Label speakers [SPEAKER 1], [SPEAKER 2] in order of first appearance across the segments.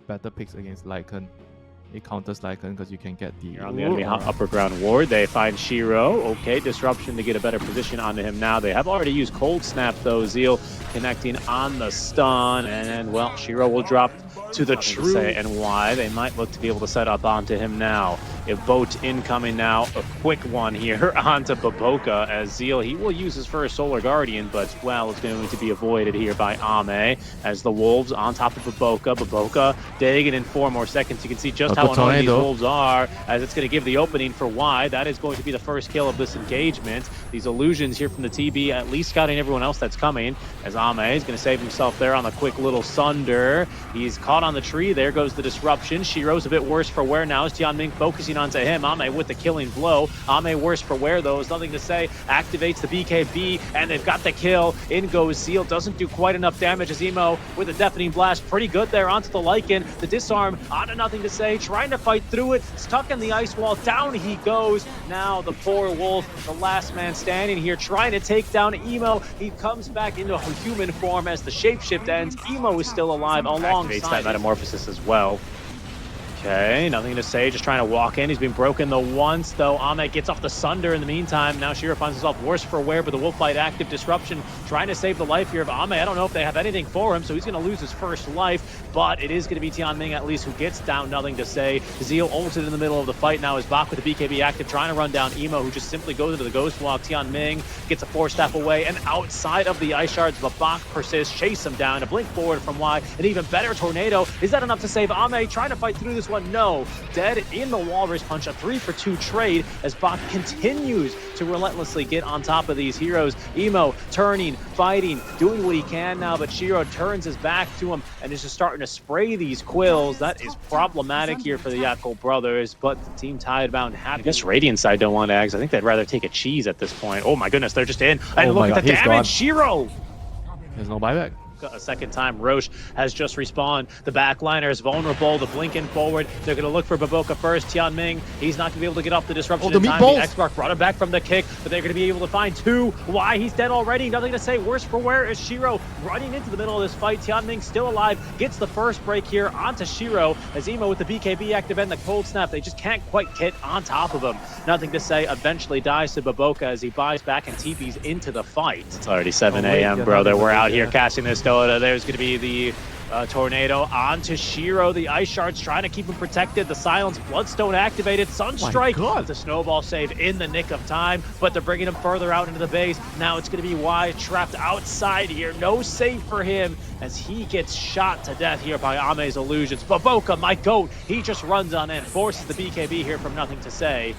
[SPEAKER 1] better picks against Lycan. It counters Lycan because you can get the...
[SPEAKER 2] Here on the enemy upper ground ward, they find Shiro. Okay, disruption to get a better position onto him now. They have already used Cold Snap though. Zeal connecting on the stun, and well, Shiro will drop to the true and why they might look to be able to set up onto him now. A boat incoming now, a quick one here onto Baboka as Zeal, he will use his first Solar Guardian, but well, it's going to be avoided here by Ame as the Wolves on top of Baboka. Baboka digging in 4 more seconds. You can see just how annoying these Wolves are as it's going to give the opening for Y. That is going to be the first kill of this engagement. These illusions here from the TB at least scouting everyone else that's coming as Ame is going to save himself there on the quick little Sunder. He's caught on the tree. There goes the disruption. Shiro's a bit worse for wear now as Tianming focusing onto him. Ame with the killing blow. Ame worse for wear though, is nothing to say. Activates the BKB and they've got the kill. In goes Zeal. Doesn't do quite enough damage as Emo with a deafening blast. Pretty good there onto the Lycan. The disarm onto nothing to say. Trying to fight through it. Stuck in the ice wall. Down he goes. Now the poor Wolf, the last man standing here, trying to take down Emo. He comes back into a human form as the shapeshift ends. Emo is still alive alongside. Activates that metamorphosis as well. Okay, nothing to say, just trying to walk in. He's been broken the once, though. Ame gets off the Sunder in the meantime. Now Shiro finds himself worse for wear, but the Wolfbite active disruption trying to save the life here of Ame. I don't know if they have anything for him, so he's going to lose his first life, but it is going to be Tianming at least who gets down, nothing to say. Zeal ulted in the middle of the fight now is Bak with the BKB active, trying to run down Emo, who just simply goes into the Ghost Walk. Tianming gets a 4-step away, and outside of the Ice Shards, but Bak persists, chase him down, a blink forward from Y, an even better Tornado. Is that enough to save Ame? Trying to fight through this one, no. Dead in the Walrus Punch, a 3-for-2 trade as Bak continues to relentlessly get on top of these heroes. Emo turning, fighting, doing what he can now, but Shiro turns his back to him and is just starting to spray these quills. That is problematic here for the Yakult brothers, but the team Tidebound happy. I guess Radiant side don't want eggs. I think they'd rather take a cheese at this point. Oh my goodness, they're just in. And look at the damage, gone. Shiro!
[SPEAKER 1] There's no buyback.
[SPEAKER 2] A second time, Roche has just respawned. The backliner is vulnerable. The blinking forward. They're going to look for Baboka first. Tianming, he's not going to be able to get off the disruption in time. The X-Mark brought him back from the kick, but they're going to be able to find 2. Why? He's dead already. Nothing to say. Worse for wear is Shiro running into the middle of this fight. Tianming still alive. Gets the first break here onto Shiro as Emo with the BKB active and the Cold Snap. They just can't quite get on top of him. Nothing to say. Eventually dies to Baboka as he buys back and TPs into the fight. It's already 7 a.m., brother. We're out here casting this Dota. There's going to be the Tornado onto Shiro. The Ice Shards trying to keep him protected. The Silence, Bloodstone activated. Sunstrike with the snowball save in the nick of time, but they're bringing him further out into the base. Now it's going to be Y trapped outside here. No save for him as he gets shot to death here by Ame's illusions. Baboka, my goat, he just runs on in, forces the BKB here from Nothing to Say.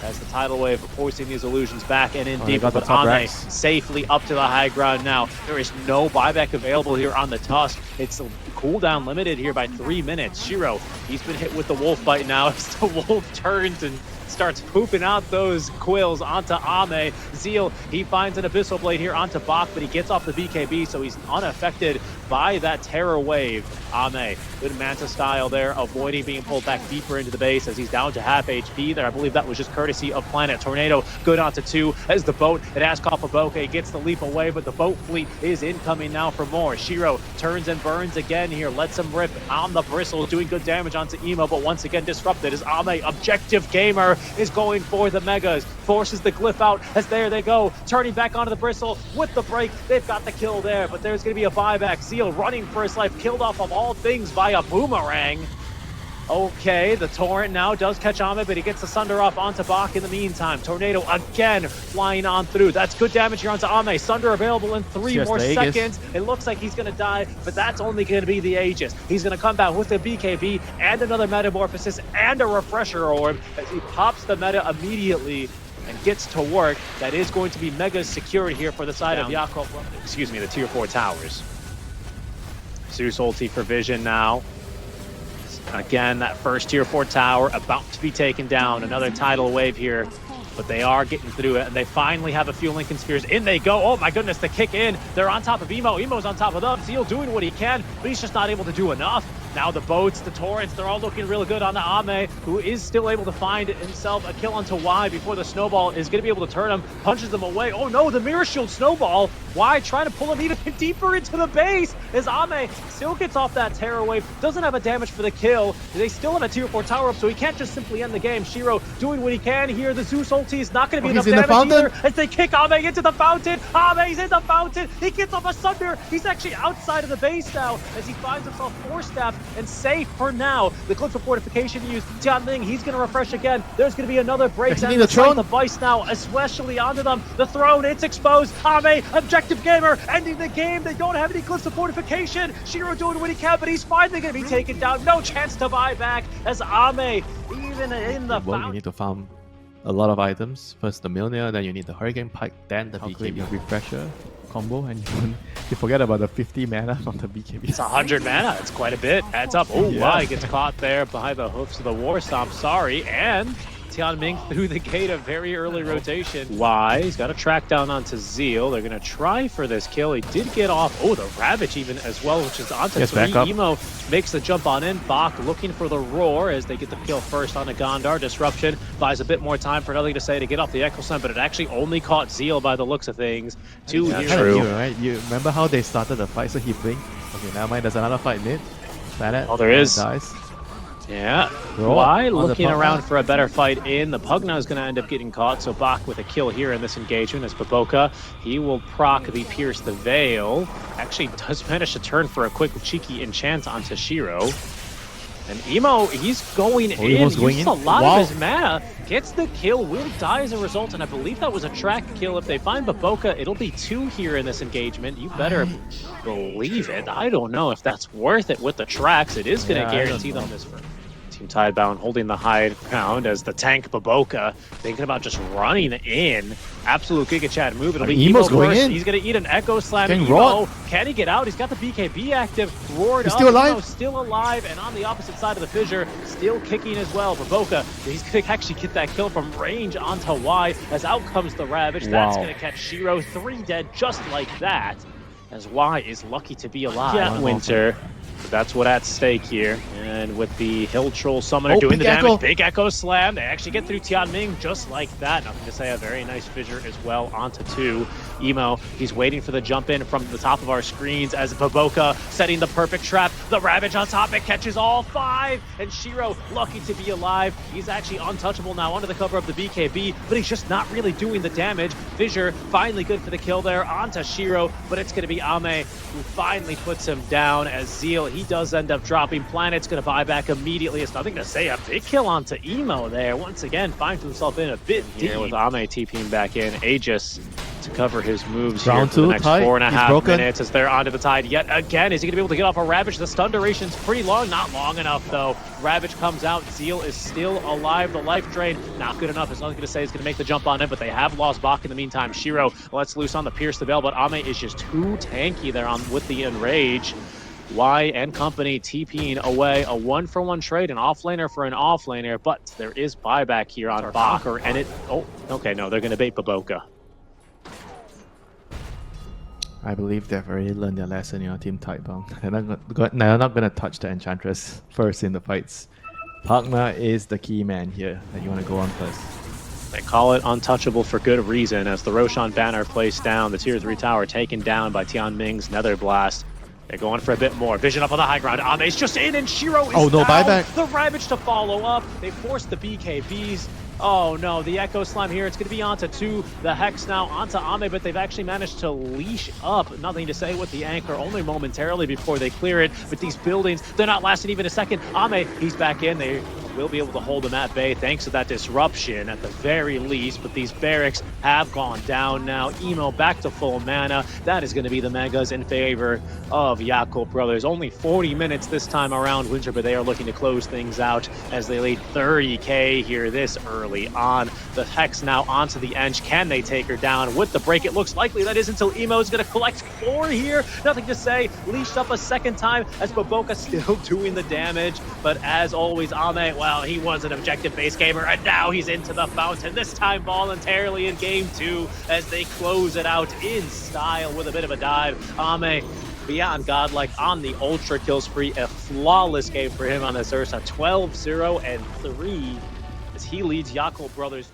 [SPEAKER 2] As the tidal wave forcing these illusions back and in deeper, but Ame safely up to the high ground now. There is no buyback available here on the Tusk. It's cooldown limited here by 3 minutes. Shiro, he's been hit with the wolf bite now as the wolf turns and starts pooping out those quills onto Ame. Zeal, he finds an Abyssal Blade here onto Bak, but he gets off the BKB, so he's unaffected by that terror wave. Ame, good Manta style there, avoiding being pulled back deeper into the base as he's down to half HP there. I believe that was just courtesy of Planet Tornado. Good onto 2 as the boat, it asks off Baboka, he gets the leap away, but the boat fleet is incoming now for more. Shiro turns and burns again here, lets him rip on the bristles, doing good damage onto Emo, but once again disrupted as Ame, Objective Gamer, is going for the Megas, forces the glyph out as there they go, turning back onto the bristle with the break. They've got the kill there, but there's going to be a buyback. Zeal running for his life, killed off of all things by a boomerang. Okay, the Torrent now does catch Ame, but he gets the Sunder off onto Bak in the meantime. Tornado again flying on through. That's good damage here onto Ame. Sunder available in 3 more seconds. It looks like he's going to die, but that's only going to be the Aegis. He's going to come back with the BKB and another Metamorphosis and a Refresher Orb as he pops the meta immediately and gets to work. That is going to be mega secured here for the side of Yakult. Excuse me, the tier 4 towers. Zeus ulti for Vision now. Again, that first tier 4 tower about to be taken down. Another tidal wave here, but they are getting through it, and they finally have a few Lincoln Spheres. In they go. Oh my goodness, the kick in. They're on top of Emo. Emo's on top of them. Zeal doing what he can, but he's just not able to do enough. Now the boats, the torrents, they're all looking real good on the Ame, who is still able to find himself a kill onto Y before the snowball is going to be able to turn him, punches them away. Oh no, the mirror shield snowball. Y trying to pull him even deeper into the base as Ame still gets off that terror wave, doesn't have a damage for the kill. They still have a tier 4 tower up, so he can't just simply end the game. Shiro doing what he can here. The Zeus ulti is not going to be enough damage either as they kick Ame into the fountain. Ame's in the fountain. He gets off a Sunder. He's actually outside of the base now as he finds himself force-staffed and safe for now. The clip for fortification used. Tianming, he's going to refresh again. There's going to be another breakdown. The vice now, especially onto them. The throne, it's exposed. Ame, objective gamer, ending the game. They don't have any clips of fortification. Shiro doing what he can, but he's finally going to be taken down. No chance to buy back as Ame, even in the fountain.
[SPEAKER 1] You need to farm a lot of items. First the Milner, then you need the Hurricane Pike, then the BKB refresher combo, and you forget about the 50 mana from the BKB.
[SPEAKER 2] It's 100 mana. It's quite a bit. Adds up. Oh, yeah. Wow, gets caught there behind the hoofs of the War Stomp. Sorry. And Tianming through the gate of very early rotation. Y, he's got a track down onto Zeal. They're going to try for this kill. He did get off. Oh, the Ravage even as well, which is onto 3. Emo makes the jump on in. Bach looking for the roar as they get the kill first on a Gondar. Disruption buys a bit more time for Nothing to Say to get off the Echo Slam, but it actually only caught Zeal by the looks of things. Two
[SPEAKER 1] heroes. Right? You remember how they started the fight, so he blinked. Okay, now mind, there's another fight mid. Planet.
[SPEAKER 2] Oh, there is.
[SPEAKER 1] Dies.
[SPEAKER 2] Yeah, Y looking around for a better fight in. The Pugna is going to end up getting caught, so Bach with a kill here in this engagement as Baboka. He will proc the Pierce the Veil. Actually does manage to turn for a quick cheeky enchant onto Shiro. And Emo, he's going in. Uses a lot of his mana. Gets the kill, will die as a result, and I believe that was a track kill. If they find Baboka, it'll be 2 here in this engagement. You better believe it. I don't know if that's worth it with the tracks. It is going to guarantee them this for Team Tidebound holding the high ground as the tank Baboka thinking about just running in. Absolute Giga Chad move. It'll be Emo
[SPEAKER 1] going
[SPEAKER 2] first.
[SPEAKER 1] in.
[SPEAKER 2] He's going to eat an Echo Slam. Emo, can he get out? He's got the BKB active. Roared up. Still alive. Emo still alive, and on the opposite side of the fissure, still kicking as well. Baboka, he's going to actually get that kill from range onto Y as out comes the Ravage. That's going to catch Shiro. 3 dead just like that as Y is lucky to be alive. Yeah, Winter. That's what at stake here. And with the Hill Troll Summoner doing the damage, big Echo Slam. They actually get through Tianming just like that. Nothing to Say, a very nice fissure as well onto 2. Emo, he's waiting for the jump in from the top of our screens as Baboka setting the perfect trap. The Ravage on top, it catches all 5. And Shiro, lucky to be alive. He's actually untouchable now under the cover of the BKB, but he's just not really doing the damage. Fissure, finally good for the kill there onto Shiro, but it's going to be Ame who finally puts him down as Zeal, he does end up dropping. Planet's going to buy back immediately. It's Nothing to Say. A big kill onto Emo there. Once again, finds himself in a bit here with Ame TPing back in. Aegis to cover his moves here for the next 4.5 minutes as they're onto the Tide yet again. Is he going to be able to get off a Ravage? The stun duration's pretty long. Not long enough, though. Ravage comes out. Zeal is still alive. The life drain, not good enough. It's Nothing to Say is going to make the jump on him, but they have lost Bach in the meantime. Shiro lets loose on the Pierce the Veil, but Ame is just too tanky there on with the Enrage. Y and company TPing away a 1-for-1 trade, an offlaner for an offlaner, but there is buyback here on Bach, and it, oh, okay, no, they're going to bait Baboka.
[SPEAKER 1] I believe they've already learned their lesson, Team Tidebound. They're not going to touch the Enchantress first in the fights. Pugna is the key man here that you want to go on first.
[SPEAKER 2] They call it untouchable for good reason as the Roshan banner placed down, the tier 3 tower taken down by Tianming's Nether Blast. They're going for a bit more. Vision up on the high ground. Ame's just in, and Shiro is down. Buyback. The Ravage to follow up. They force the BKBs. Oh no, the Echo Slam here. It's going to be onto 2. The Hex now onto Ame, but they've actually managed to leash up. Nothing to Say with the anchor, only momentarily before they clear it. But these buildings, they're not lasting even a second. Ame, he's back in. They will be able to hold them at bay thanks to that disruption at the very least, but these barracks have gone down now. Emo back to full mana. That is going to be the Megas in favor of Yakult Brothers. Only 40 minutes this time around, Winter, but they are looking to close things out as they lead 30k here this early on. The Hex now onto the Ench. Can they take her down with the break? It looks likely that is until Emo is going to collect 4 here. Nothing to Say. Leashed up a second time as Baboka still doing the damage, but as always, Ame, well, he was an objective-based gamer, and now he's into the fountain, this time voluntarily in game 2 as they close it out in style with a bit of a dive. Ame, beyond godlike on the ultra kill spree, a flawless game for him on this Ursa, 12-0 and 3 as he leads Yakult Brothers.